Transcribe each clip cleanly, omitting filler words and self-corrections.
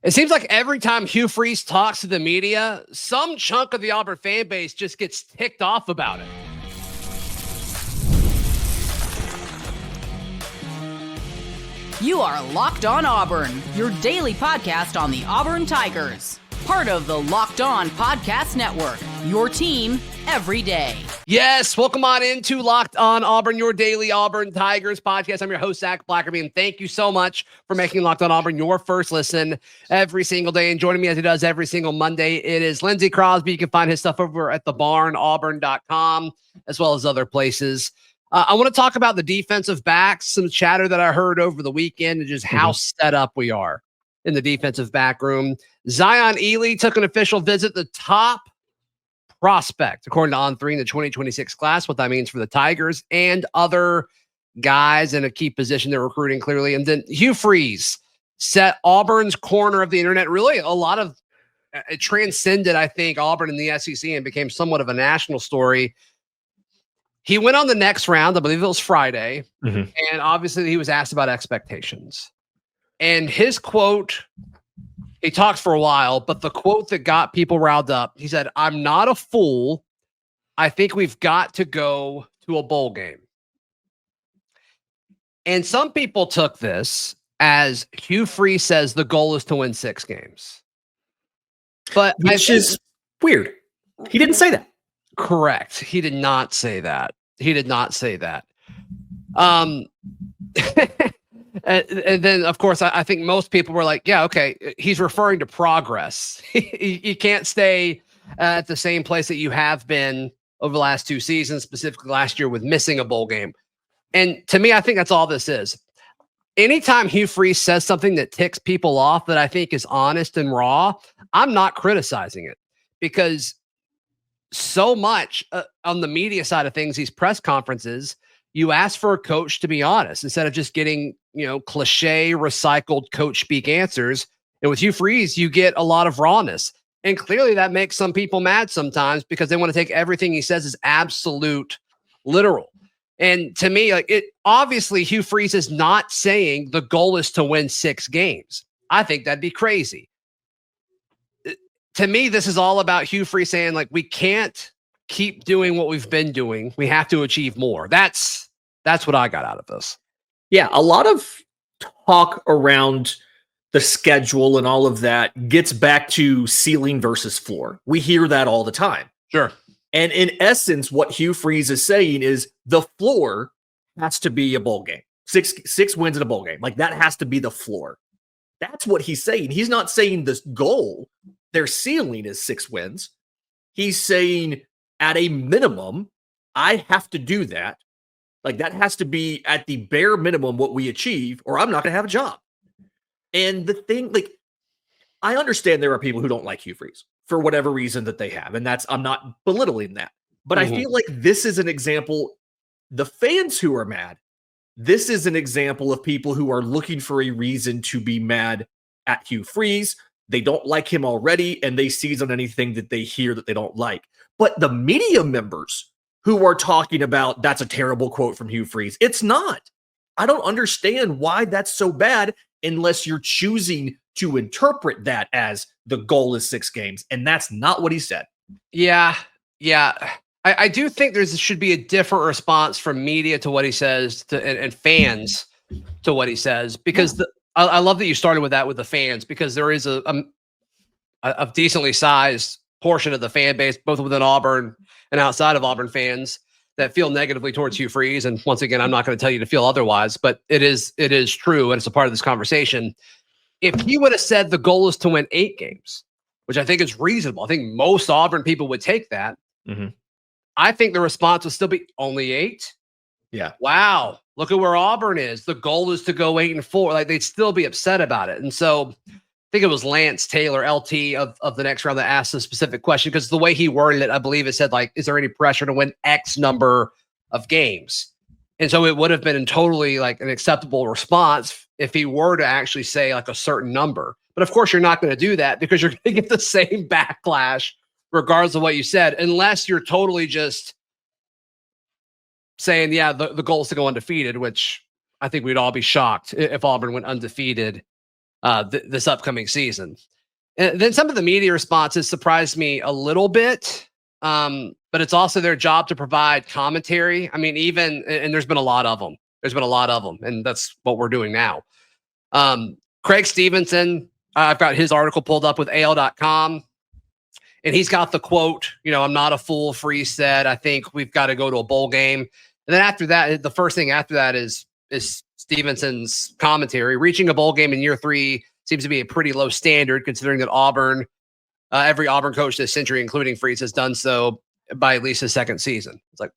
It seems like every time Hugh Freeze talks to the media, some chunk of the Auburn fan base just gets ticked off about it. You are Locked On Auburn, your daily podcast on the Auburn Tigers. Part of the Locked On Podcast Network, your team every day. Yes, welcome on into Locked On Auburn, your daily Auburn Tigers podcast. I'm your host, Zac Blackerby, and thank you so much for making Locked On Auburn your first listen every single day. And joining me as he does every single Monday, it is Lindsay Crosby. You can find his stuff over at thebarnauburn.com, as well as other places. I want to talk about the defensive backs, some chatter that I heard over the weekend, and just how set up we are in the defensive back room. Zion ElEE took an official visit, the top prospect, according to On3 in the 2026 class, what that means for the Tigers and other guys in a key position they're recruiting clearly. And then Hugh Freeze set Auburn's corner of the internet. Really, a lot of it transcended, I think, Auburn in the SEC and became somewhat of a national story. He went on the next round, I believe it was Friday, and obviously he was asked about expectations. And his quote, he talked for a while, but the quote that got people riled up, he said, "I'm not a fool. I think we've got to go to a bowl game." And some people took this as Hugh Freeze says the goal is to win 6 games. But which is weird. He didn't say that. Correct. He did not say that. He did not say that. And then, of course, I think most people were like, yeah, okay, he's referring to progress. You can't stay at the same place that you have been over the last 2 seasons, specifically last year with missing a bowl game. And to me, I think that's all this is. Anytime Hugh Freeze says something that ticks people off that I think is honest and raw, I'm not criticizing it, because so much on the media side of things, these press conferences, you ask for a coach to be honest instead of just getting, cliche recycled coach speak answers. And with Hugh Freeze, you get a lot of rawness. And clearly that makes some people mad sometimes because they want to take everything he says as absolute literal. And to me, obviously Hugh Freeze is not saying the goal is to win 6 games. I think that'd be crazy. To me, this is all about Hugh Freeze saying, we can't keep doing what we've been doing. We have to achieve more. That's what I got out of this. Yeah, a lot of talk around the schedule and all of that gets back to ceiling versus floor. We hear that all the time. Sure. And in essence, what Hugh Freeze is saying is the floor has to be a bowl game. Six wins in a bowl game. That has to be the floor. That's what he's saying. He's not saying this goal, their ceiling is 6 wins. He's saying at a minimum, I have to do that. That has to be at the bare minimum what we achieve, or I'm not going to have a job. And the thing, I understand there are people who don't like Hugh Freeze for whatever reason that they have. And I'm not belittling that. But I feel like this is an example, the fans who are mad, this is an example of people who are looking for a reason to be mad at Hugh Freeze. They don't like him already, and they seize on anything that they hear that they don't like. But the media members who are talking about that's a terrible quote from Hugh Freeze, it's not. I don't understand why that's so bad unless you're choosing to interpret that as the goal is 6 games, and that's not what he said. Yeah. I do think there should be a different response from media to what he says and fans to what he says, because I love that you started with that with the fans, because there is a decently sized portion of the fan base, both within Auburn and outside of Auburn fans, that feel negatively towards Hugh Freeze. And once again, I'm not going to tell you to feel otherwise, but it is true, and it's a part of this conversation. If he would have said the goal is to win 8 games, which I think is reasonable, I think most Auburn people would take that. I think the response would still be only 8. Yeah. Wow. Look at where Auburn is. The goal is to go 8-4. They'd still be upset about it. And so I think it was Lance Taylor, LT of the next round, that asked a specific question, because the way he worded it, I believe it said, is there any pressure to win X number of games? And so it would have been totally an acceptable response if he were to actually say a certain number. But of course, you're not going to do that, because you're going to get the same backlash regardless of what you said, unless you're totally just saying, yeah, the goal is to go undefeated, which I think we'd all be shocked if Auburn went undefeated this upcoming season. And then some of the media responses surprised me a little bit, but it's also their job to provide commentary. I mean, and there's been a lot of them. And that's what we're doing now. Craig Stevenson, I've got his article pulled up with AL.com, and he's got the quote, I'm not a fool, Freeze said. I think we've got to go to a bowl game. And then after that, the first thing after that is Stevenson's commentary. Reaching a bowl game in year 3 seems to be a pretty low standard, considering that Auburn, every Auburn coach this century, including Freeze, has done so by at least his second season. It's like,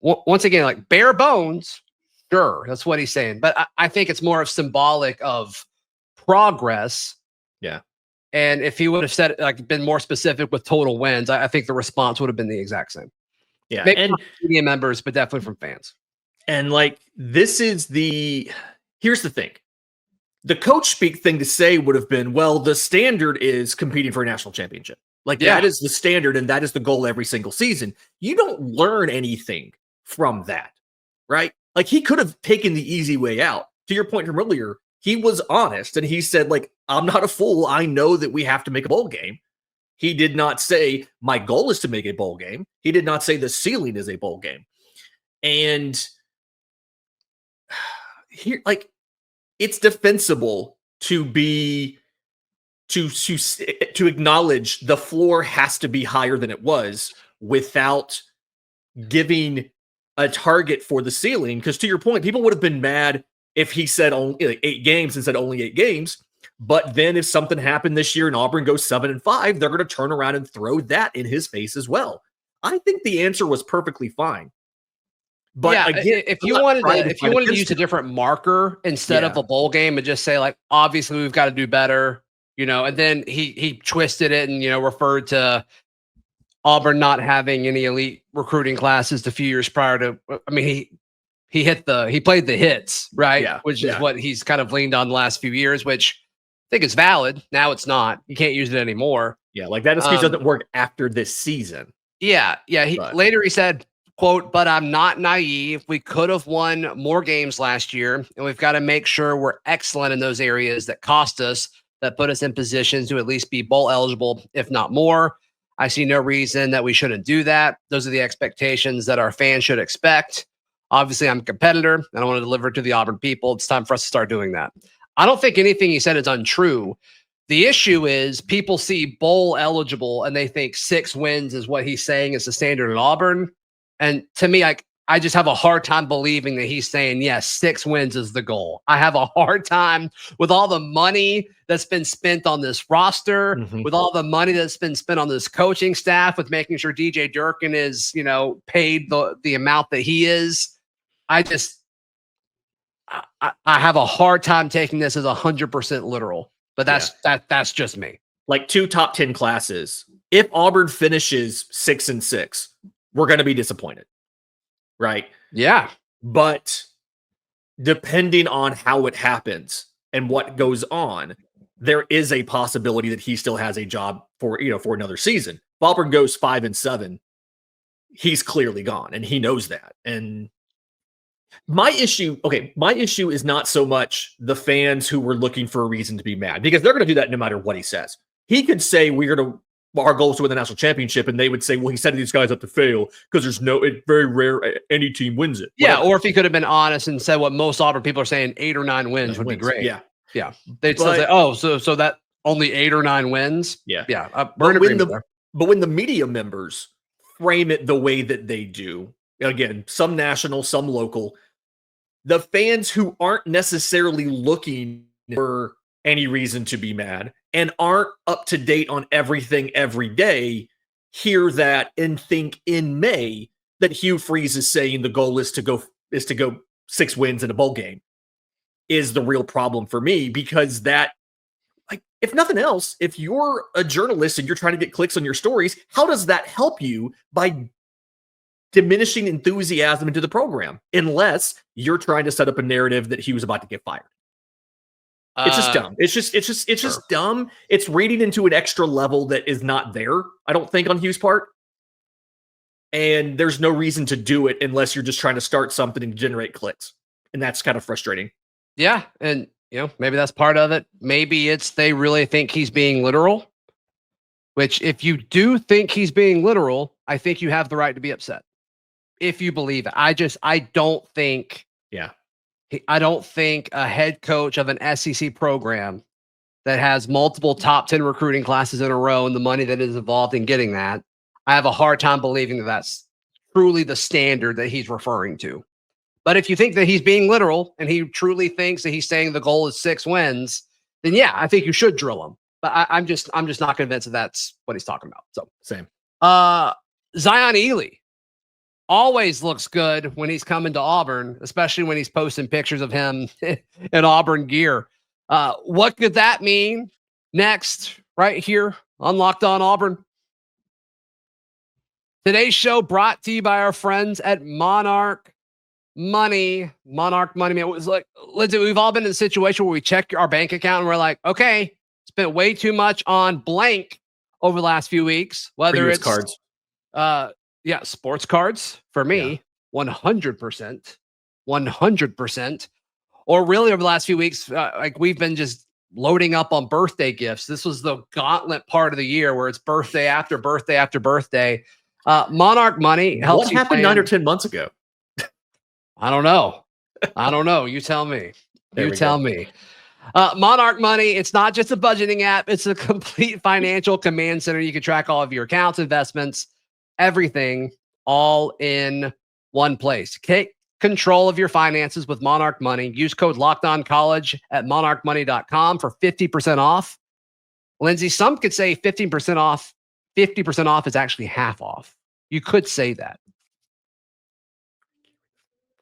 well, once again, like bare bones. Sure, that's what he's saying. But I think it's more of symbolic of progress. Yeah. And if he would have said, been more specific with total wins, I think the response would have been the exact same. Yeah. Maybe and not media members, but definitely from fans. And here's the thing. The coach speak thing to say would have been, well, the standard is competing for a national championship. That is the standard, and that is the goal every single season. You don't learn anything from that, right? He could have taken the easy way out. To your point from earlier, he was honest, and he said, I'm not a fool. I know that we have to make a bowl game. He did not say, my goal is to make a bowl game. He did not say the ceiling is a bowl game. And here, it's defensible to acknowledge the floor has to be higher than it was without giving a target for the ceiling. Because to your point, people would have been mad if he said only 8 games and said only 8 games. But then if something happened this year and Auburn goes 7-5, they're going to turn around and throw that in his face as well. I think the answer was perfectly fine. But again, if you wanted to use a different marker instead of a bowl game and just say, obviously we've got to do better, and then he twisted it and, referred to Auburn not having any elite recruiting classes the few years prior to, he played the hits, right? Yeah, which is what he's kind of leaned on the last few years, which I think is valid. Now it's not. You can't use it anymore. Yeah, that excuse doesn't work after this season. Yeah. Later he said, quote, but I'm not naive. We could have won more games last year, and we've got to make sure we're excellent in those areas that cost us, that put us in positions to at least be bowl eligible, if not more. I see no reason that we shouldn't do that. Those are the expectations that our fans should expect. Obviously, I'm a competitor, and I want to deliver to the Auburn people. It's time for us to start doing that. I don't think anything he said is untrue. The issue is people see bowl eligible, and they think 6 wins is what he's saying is the standard in Auburn. And to me, I just have a hard time believing that he's saying, yes, 6 wins is the goal. I have a hard time with all the money that's been spent on this roster, with all the money that's been spent on this coaching staff, with making sure DJ Durkin is, paid the amount that he is. I have a hard time taking this as 100% literal, but that's just me. 2 top 10 classes. If Auburn finishes 6-6, we're going to be disappointed, right? Yeah. But depending on how it happens and what goes on, there is a possibility that he still has a job for another season. If Auburn goes 5-7, he's clearly gone, and he knows that. And my issue is not so much the fans who were looking for a reason to be mad, because they're going to do that no matter what he says. He could say our goal is to win the national championship, and they would say, well, he setting these guys up to fail because it's very rare any team wins it. Yeah, or if he could have been honest and said what most Auburn people are saying, 8 or 9 wins would be great. Yeah. They'd still say, oh, so that only 8 or 9 wins? Yeah. We're in agreement there. But when the media members frame it the way that they do, again, some national, some local, the fans who aren't necessarily looking for any reason to be mad and aren't up to date on everything every day hear that and think in May that Hugh Freeze is saying the goal is to go 6 wins in a bowl game is the real problem for me, because that, if nothing else, if you're a journalist and you're trying to get clicks on your stories, how does that help you by diminishing enthusiasm into the program, unless you're trying to set up a narrative that he was about to get fired? It's just dumb. It's just dumb. It's reading into an extra level that is not there, I don't think, on Hugh's part. And there's no reason to do it unless you're just trying to start something and generate clicks. And that's kind of frustrating. Yeah. And maybe that's part of it. Maybe it's they really think he's being literal, which if you do think he's being literal, I think you have the right to be upset if you believe it. I don't think a head coach of an SEC program that has multiple top 10 recruiting classes in a row and the money that is involved in getting that, I have a hard time believing that that's truly the standard that he's referring to. But if you think that he's being literal and he truly thinks that he's saying the goal is 6 wins, then yeah, I think you should drill him. But I'm just not convinced that that's what he's talking about. So same. Zion ElEE always looks good when he's coming to Auburn, especially when he's posting pictures of him in Auburn gear. What could that mean next right here on Locked On Auburn? Today's show brought to you by our friends at Monarch Money. Monarch Money, man. It was like, Lindsay, we've all been in a situation where we check our bank account and we're like, okay, spent way too much on blank over the last few weeks. Whether it's cards. Sports cards for me, 100%. Or really over the last few weeks, like we've been just loading up on birthday gifts. This was the gauntlet part of the year where it's birthday after birthday after birthday. Monarch Money helps. What happened 9 or 10 months ago? I don't know. You tell me. Me. Monarch Money, it's not just a budgeting app. It's a complete financial command center. You can track all of your accounts, investments, everything all in one place. Take control of your finances with Monarch Money. Use code LOCKEDONCollege at monarchmoney.com for 50% off. Lindsay, some could say 15% off. 50% off is actually half off. You could say that.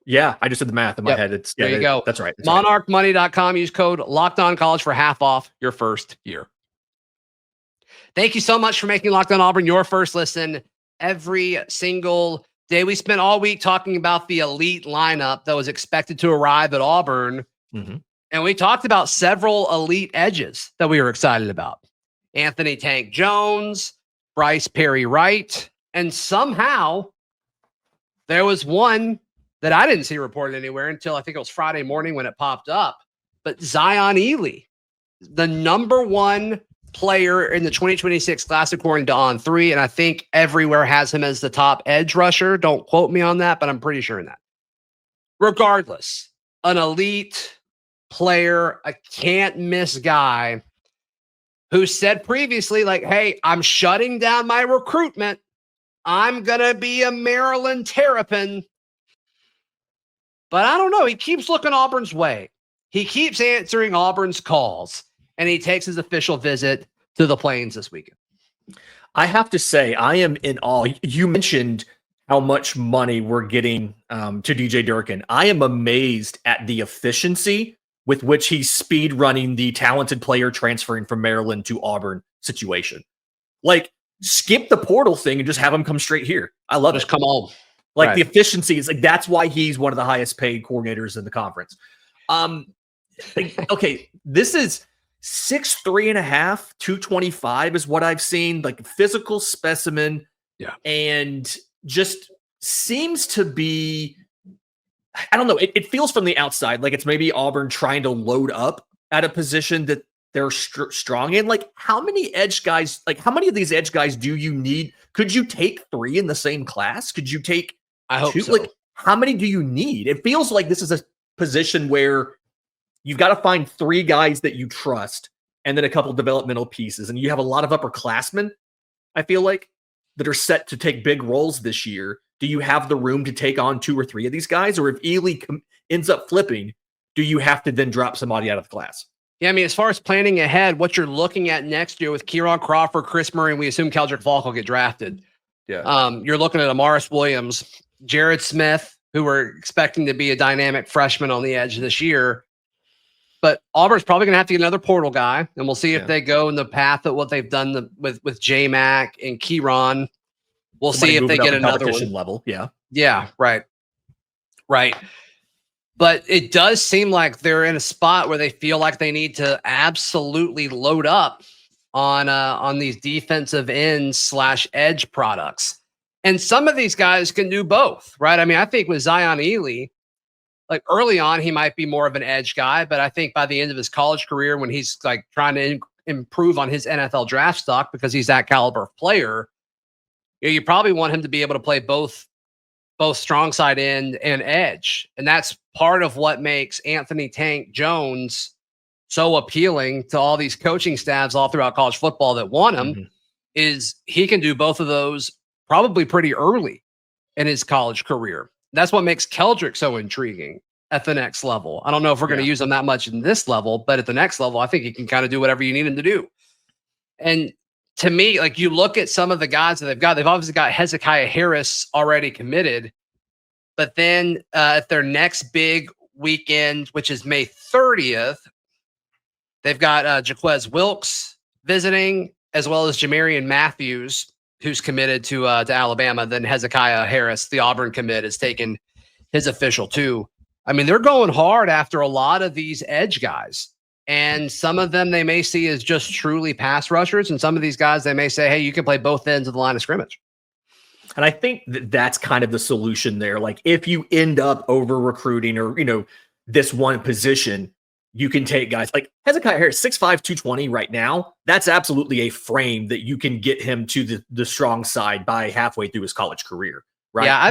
Yeah, I just did the math in my head. There you go. That's right. Monarchmoney.com. Use code LOCKEDONCollege for half off your first year. Thank you so much for making Locked On Auburn your first listen every single day. We spent all week talking about the elite lineup that was expected to arrive at Auburn. Mm-hmm. And we talked about several elite edges that we were excited about. Anthony Tank Jones, Bryce Perry Wright, and somehow there was one that I didn't see reported anywhere until I think it was Friday morning when it popped up. But Zion ElEE, the number one player in the 2026 class according to On3, and I think everywhere has him as the top edge rusher. Don't quote me on that, but I'm pretty sure in that. Regardless, an elite player, a can't miss guy who said previously, like, hey, I'm shutting down my recruitment. I'm going to be a Maryland Terrapin. But I don't know. He keeps looking Auburn's way. He keeps answering Auburn's calls, and he takes his official visit to the Plains this weekend. I have to say, I am in awe. You mentioned how much money we're getting to DJ Durkin. I am amazed at the efficiency with which he's speed running the talented player transferring from Maryland to Auburn situation. Like, skip the portal thing and just have him come straight here. I love it. Just come on. Like the efficiency is like, that's why he's one of the highest paid coordinators in the conference. Okay, this is 6'3.5", 225 is what I've seen. Like physical specimen. Yeah. And just seems to be, I don't know. It feels from the outside like it's maybe Auburn trying to load up at a position that they're strong in. Like how many of these edge guys do you need? Could you take 3 in the same class? Could you take I hope 2? so. Like how many do you need? It feels like this is a position where you've got to find 3 guys that you trust and then a couple developmental pieces. And you have a lot of upperclassmen, I feel like, that are set to take big roles this year. Do you have the room to take on 2 or 3 of these guys? Or if ElEE ends up flipping, do you have to then drop somebody out of the class? Yeah, I mean, as far as planning ahead, what you're looking at next year with Kieran Crawford, Chris Murray, and we assume Keldrick Falk will get drafted. Yeah. You're looking at Amaris Williams, Jared Smith, who we're expecting to be a dynamic freshman on the edge this year. But Auburn's probably going to have to get another portal guy, and we'll see if they go in the path of what they've done with J-Mac and Kieran. We'll see if they get another one. Level. Yeah. Yeah, right. But it does seem like they're in a spot where they feel like they need to absolutely load up on these defensive ends / edge products. And some of these guys can do both, right? I mean, I think with Zion ElEE, like early on, he might be more of an edge guy, but I think by the end of his college career, when he's like trying to improve on his NFL draft stock because he's that caliber of player, you probably want him to be able to play both strong side end and edge. And that's part of what makes Anthony Tank Jones so appealing to all these coaching staffs all throughout college football that want him, is he can do both of those probably pretty early in his college career. That's what makes Keldrick so intriguing at the next level. I don't know if we're going to use him that much in this level, but at the next level, I think he can kind of do whatever you need him to do. And to me, like you look at some of the guys that they've obviously got Hezekiah Harris already committed, but then at their next big weekend, which is May 30th, they've got Jaquez Wilkes visiting, as well as Jamarian Matthews, who's committed to Alabama. Then Hezekiah Harris, the Auburn commit, has taken his official too. I mean, they're going hard after a lot of these edge guys. And some of them they may see as just truly pass rushers. And some of these guys, they may say, hey, you can play both ends of the line of scrimmage. And I think that's kind of the solution there. Like if you end up over recruiting or, this one position, you can take guys like Hezekiah Harris, 6'5", 220 right now. That's absolutely a frame that you can get him to the strong side by halfway through his college career, right? Yeah, I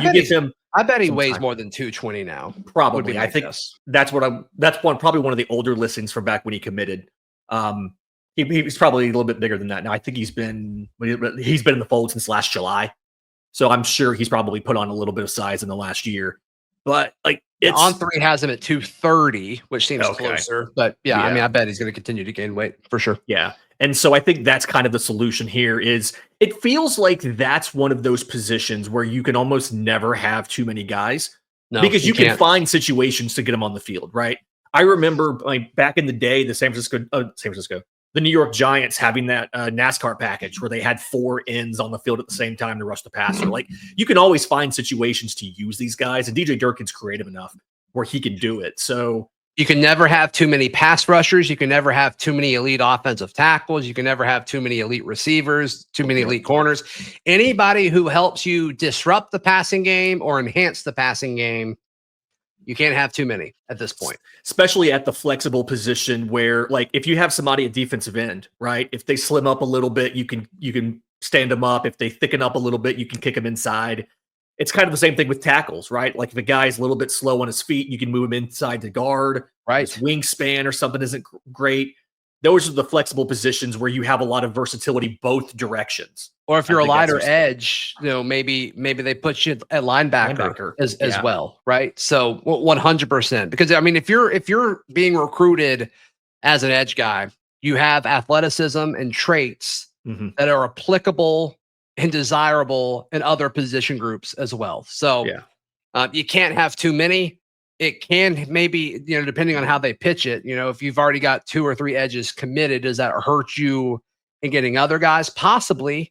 bet he weighs time. more than 220 now. Probably. I think that's probably one of the older listings from back when he committed. He's probably a little bit bigger than that now. I think he's been in the fold since last July. So I'm sure he's probably put on a little bit of size in the last year. But like it's On Three has him at 230, which seems closer. But yeah, I mean, I bet he's going to continue to gain weight for sure. Yeah. And so I think that's kind of the solution here is it feels like that's one of those positions where you can almost never have too many guys because you can find situations to get them on the field, right? I remember like back in the day, the New York Giants having that NASCAR package where they had 4 ends on the field at the same time to rush the passer. Like you can always find situations to use these guys, and DJ Durkin's creative enough where he can do it. So you can never have too many pass rushers. You can never have too many elite offensive tackles. You can never have too many elite receivers, too many elite corners. Anybody who helps you disrupt the passing game or enhance the passing game, you can't have too many at this point. Especially at the flexible position where, like, if you have somebody at defensive end, right? If they slim up a little bit, you can stand them up. If they thicken up a little bit, you can kick them inside. It's kind of the same thing with tackles, right? Like if a guy's a little bit slow on his feet, you can move him inside to guard. Right. His wingspan or something isn't great. Those are the flexible positions where you have a lot of versatility both directions. Or if you're a lighter edge, maybe they put you at linebacker as well, right? So 100%. Because I mean, if you're being recruited as an edge guy, you have athleticism and traits that are applicable and desirable in other position groups as well. So you can't have too many. It can maybe, depending on how they pitch it, if you've already got 2 or 3 edges committed, does that hurt you in getting other guys? Possibly,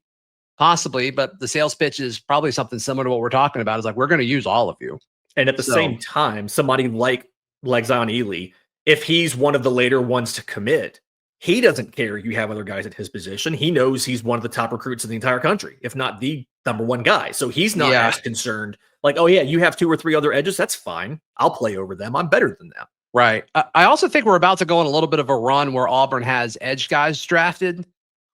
but the sales pitch is probably something similar to what we're talking about. Is like, we're going to use all of you. And at the same time, somebody like Zion ElEE, if he's one of the later ones to commit, he doesn't care you have other guys at his position. He knows he's one of the top recruits in the entire country, if not the number 1 guy. So he's not as concerned. Like, oh yeah, you have 2 or 3 other edges. That's fine. I'll play over them. I'm better than them. Right. I also think we're about to go on a little bit of a run where Auburn has edge guys drafted.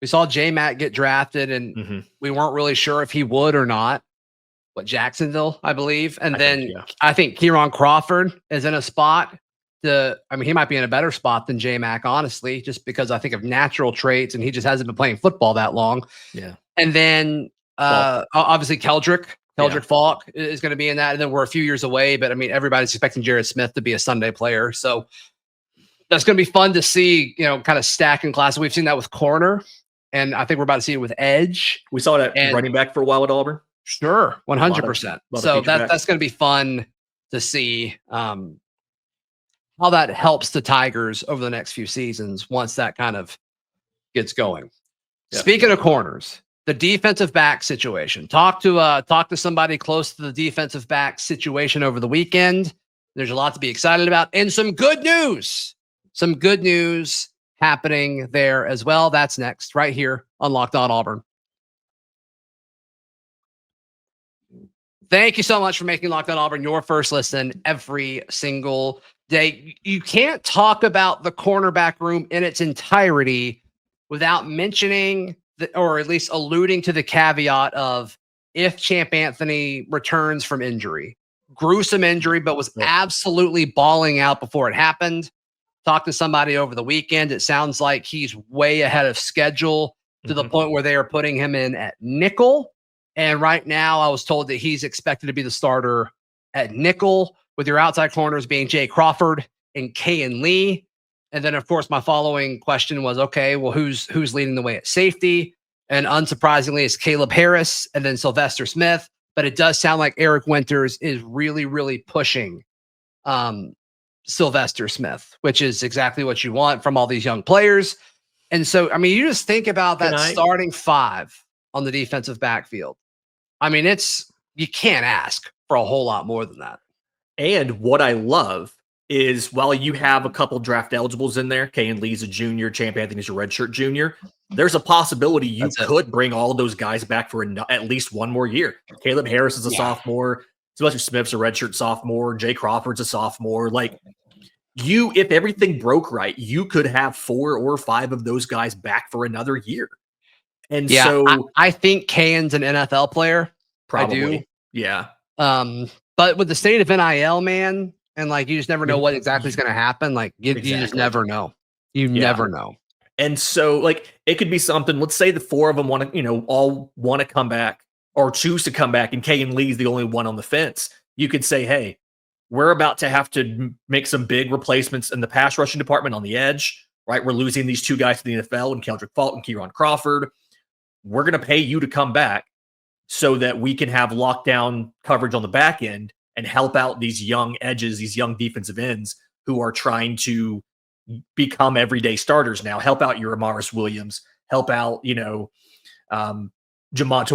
We saw J-Mac get drafted, and we weren't really sure if he would or not. Jacksonville, I believe. And I think Kieran Crawford is in a spot. He might be in a better spot than J-Mac, honestly, just because I think of natural traits, and he just hasn't been playing football that long. Yeah. And then obviously Keldrick Falk is going to be in that. And then we're a few years away, but I mean, everybody's expecting Jared Smith to be a Sunday player. So that's going to be fun to see, kind of stacking classes. We've seen that with corner, and I think we're about to see it with edge. We saw that running back for a while at Auburn. Sure. 100%. So that's going to be fun to see how that helps the Tigers over the next few seasons once that kind of gets going. Yeah. Speaking of corners, the defensive back situation. Talk to somebody close to the defensive back situation over the weekend. There's a lot to be excited about, and some good news happening there as well. That's next, right here on Locked On Auburn. Thank you so much for making Locked On Auburn your first listen every single day. You can't talk about the cornerback room in its entirety without mentioning or at least alluding to the caveat of if Champ Anthony returns from injury. Gruesome injury, but was absolutely balling out before it happened. Talked to somebody over the weekend. It sounds like he's way ahead of schedule to the point where they are putting him in at nickel. And right now, I was told that he's expected to be the starter at nickel, with your outside corners being Jay Crawford and KayIn ElEE. And then, of course, my following question was, okay, well, who's leading the way at safety? And unsurprisingly, it's Caleb Harris and then Sylvester Smith. But it does sound like Eric Winters is really, really pushing Sylvester Smith, which is exactly what you want from all these young players. And so, I mean, you just think about that starting five on the defensive backfield. I mean, you can't ask for a whole lot more than that. And what I love is while you have a couple draft eligibles in there, KayIn ElEE's a junior, Champ Anthony's a redshirt junior, there's a possibility you could bring all those guys back for at least one more year. Caleb Harris is a sophomore. Sylvester Smith's a redshirt sophomore. Jay Crawford's a sophomore. Like, if everything broke right, you could have 4 or 5 of those guys back for another year. And so I think KayIn's an NFL player. Probably. I do. Yeah. But with the state of NIL, man, and like you just never know what exactly is going to happen. Like you just never know. You never know. And so like it could be something. Let's say the 4 of them want to, all want to come back or choose to come back, and KayIn ElEE's the only one on the fence. You could say, hey, we're about to have to make some big replacements in the pass rushing department on the edge. Right, we're losing these 2 guys to the NFL, and Keldrick Fault and Kieran Crawford. We're going to pay you to come back so that we can have lockdown coverage on the back end and help out these young edges, these young defensive ends who are trying to become everyday starters now. Help out your Amaris Williams, help out, Jamonta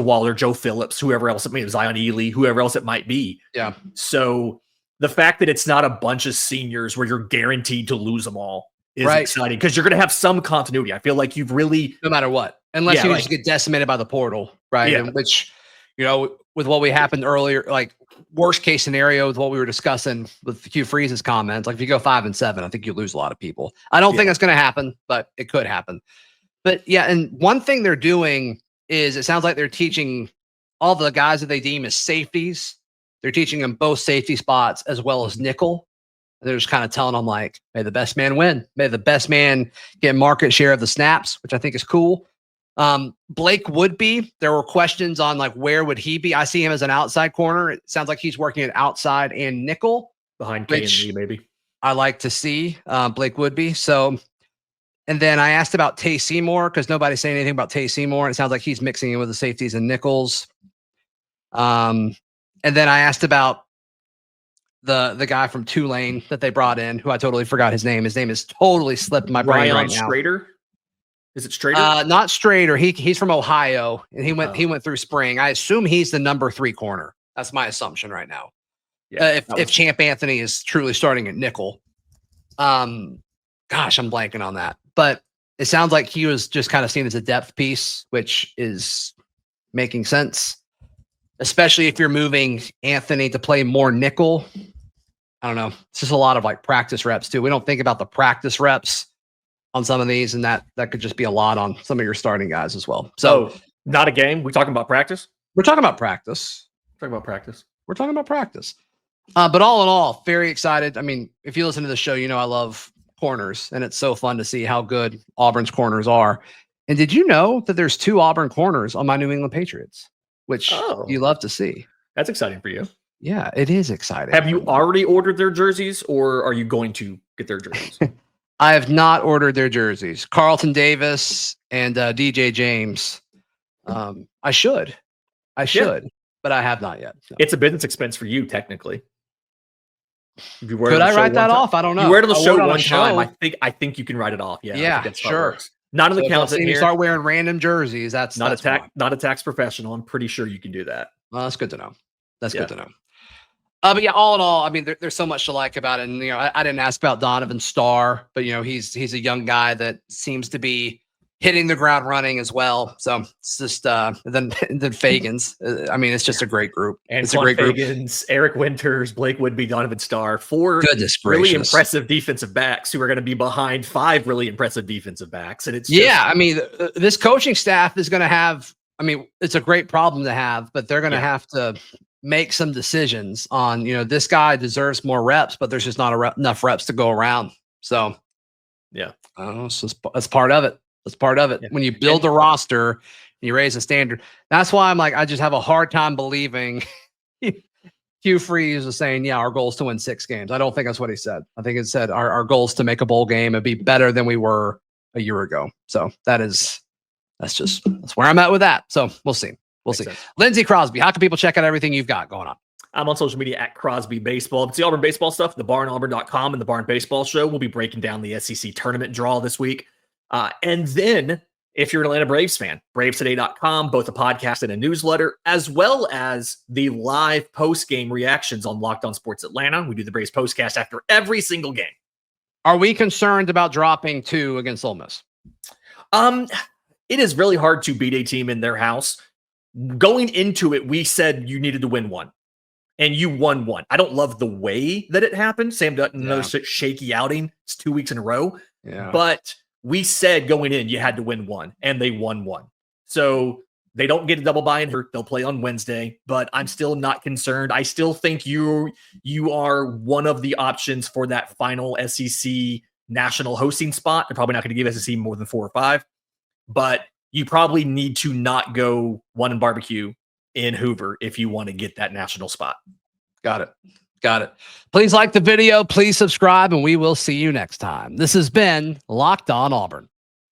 Waller, Joe Phillips, whoever else it may be, Zion ElEE, whoever else it might be. Yeah. So the fact that it's not a bunch of seniors where you're guaranteed to lose them all is exciting, because you're going to have some continuity. I feel like you've really, no matter what, unless you just get decimated by the portal, right? Yeah. And which, with what we happened earlier, like worst case scenario with what we were discussing with Hugh Freeze's comments, like if you go 5-7, I think you lose a lot of people. I don't think that's going to happen, but it could happen. But yeah, and one thing they're doing is it sounds like they're teaching all the guys that they deem as safeties. They're teaching them both safety spots as well as nickel. They're just kind of telling them, like, may the best man win. May the best man get market share of the snaps, which I think is cool. Blake Woodby, there were questions on, like, where would he be? I see him as an outside corner. It sounds like he's working at outside and nickel. Behind KayIn ElEE, maybe. I like to see Blake Woodby. So, and then I asked about Tay Seymour because nobody's saying anything about Tay Seymour. And it sounds like he's mixing in with the safeties and nickels. And then I asked about the guy from Tulane that they brought in, who I totally forgot his name. His name is totally slipped my brain right now. Strader? Is it Strader? Not Strader. He's from Ohio, and he went through spring. I assume he's the number 3 corner. That's my assumption right now. Yeah, if Champ Anthony is truly starting at nickel. Gosh, I'm blanking on that. But it sounds like he was just kind of seen as a depth piece, which is making sense, especially if you're moving Anthony to play more nickel. I don't know. It's just a lot of like practice reps too. We don't think about the practice reps on some of these, and that could just be a lot on some of your starting guys as well. So not a game. We talking about practice? We're talking about practice. We're talking about practice. But all in all, very excited. I mean, if you listen to the show, I love corners, and it's so fun to see how good Auburn's corners are. And did you know that there's 2 Auburn corners on my New England Patriots, which you love to see? That's exciting for you. Yeah, it is exciting. Have you already ordered their jerseys, or are you going to get their jerseys? I have not ordered their jerseys. Carlton Davis and DJ James. I should, but I have not yet. So. It's a business expense for you, technically. Could I write that off? I don't know. You wear it on the show one time. I think you can write it off. Yeah, sure. Not an accountant here. You start wearing random jerseys. That's not a tax professional. I'm pretty sure you can do that. Well, that's good to know. Good to know. But yeah, all in all, I mean, there's so much to like about it. And I didn't ask about Donovan Starr, but he's a young guy that seems to be hitting the ground running as well. So it's just then Fagans. I mean, it's just a great group. And it's a great Fagans, group. Eric Winters, Blake Woodby, Donovan Starr, 4 really impressive defensive backs who are going to be behind 5 really impressive defensive backs. And it's I mean, this coaching staff is going to have. I mean, it's a great problem to have, but they're going to have to make some decisions on, this guy deserves more reps, but there's just not enough reps to go around. So, I don't know. So that's part of it. That's part of it. Yeah. When you build a roster, and you raise the standard. That's why I'm like, I just have a hard time believing Hugh Freeze was saying, our goal is to win 6 games. I don't think that's what he said. I think it said our goal is to make a bowl game and be better than we were a year ago. So that's where I'm at with that. So we'll see. We'll see. Sense. Lindsay Crosby, how can people check out everything you've got going on? I'm on social media at Crosby Baseball. If it's the Auburn baseball stuff, the barnauburn.com and the Barn Baseball Show. We'll be breaking down the SEC tournament draw this week. And then if you're an Atlanta Braves fan, bravestoday.com, both a podcast and a newsletter, as well as the live post-game reactions on Locked On Sports Atlanta. We do the Braves postcast after every single game. Are we concerned about dropping 2 against Ole Miss? It is really hard to beat a team in their house. Going into it, we said you needed to win 1. And you won 1. I don't love the way that it happened. Sam Dutton, another shaky outing. It's 2 weeks in a row. Yeah. But we said going in, you had to win 1, and they won 1. So they don't get a double bye and hurt. They'll play on Wednesday, but I'm still not concerned. I still think you are one of the options for that final SEC national hosting spot. They're probably not going to give SEC more than 4 or 5, but you probably need to not go 1 and barbecue in Hoover if you want to get that national spot. Got it. Please like the video. Please subscribe, and we will see you next time. This has been Locked On Auburn.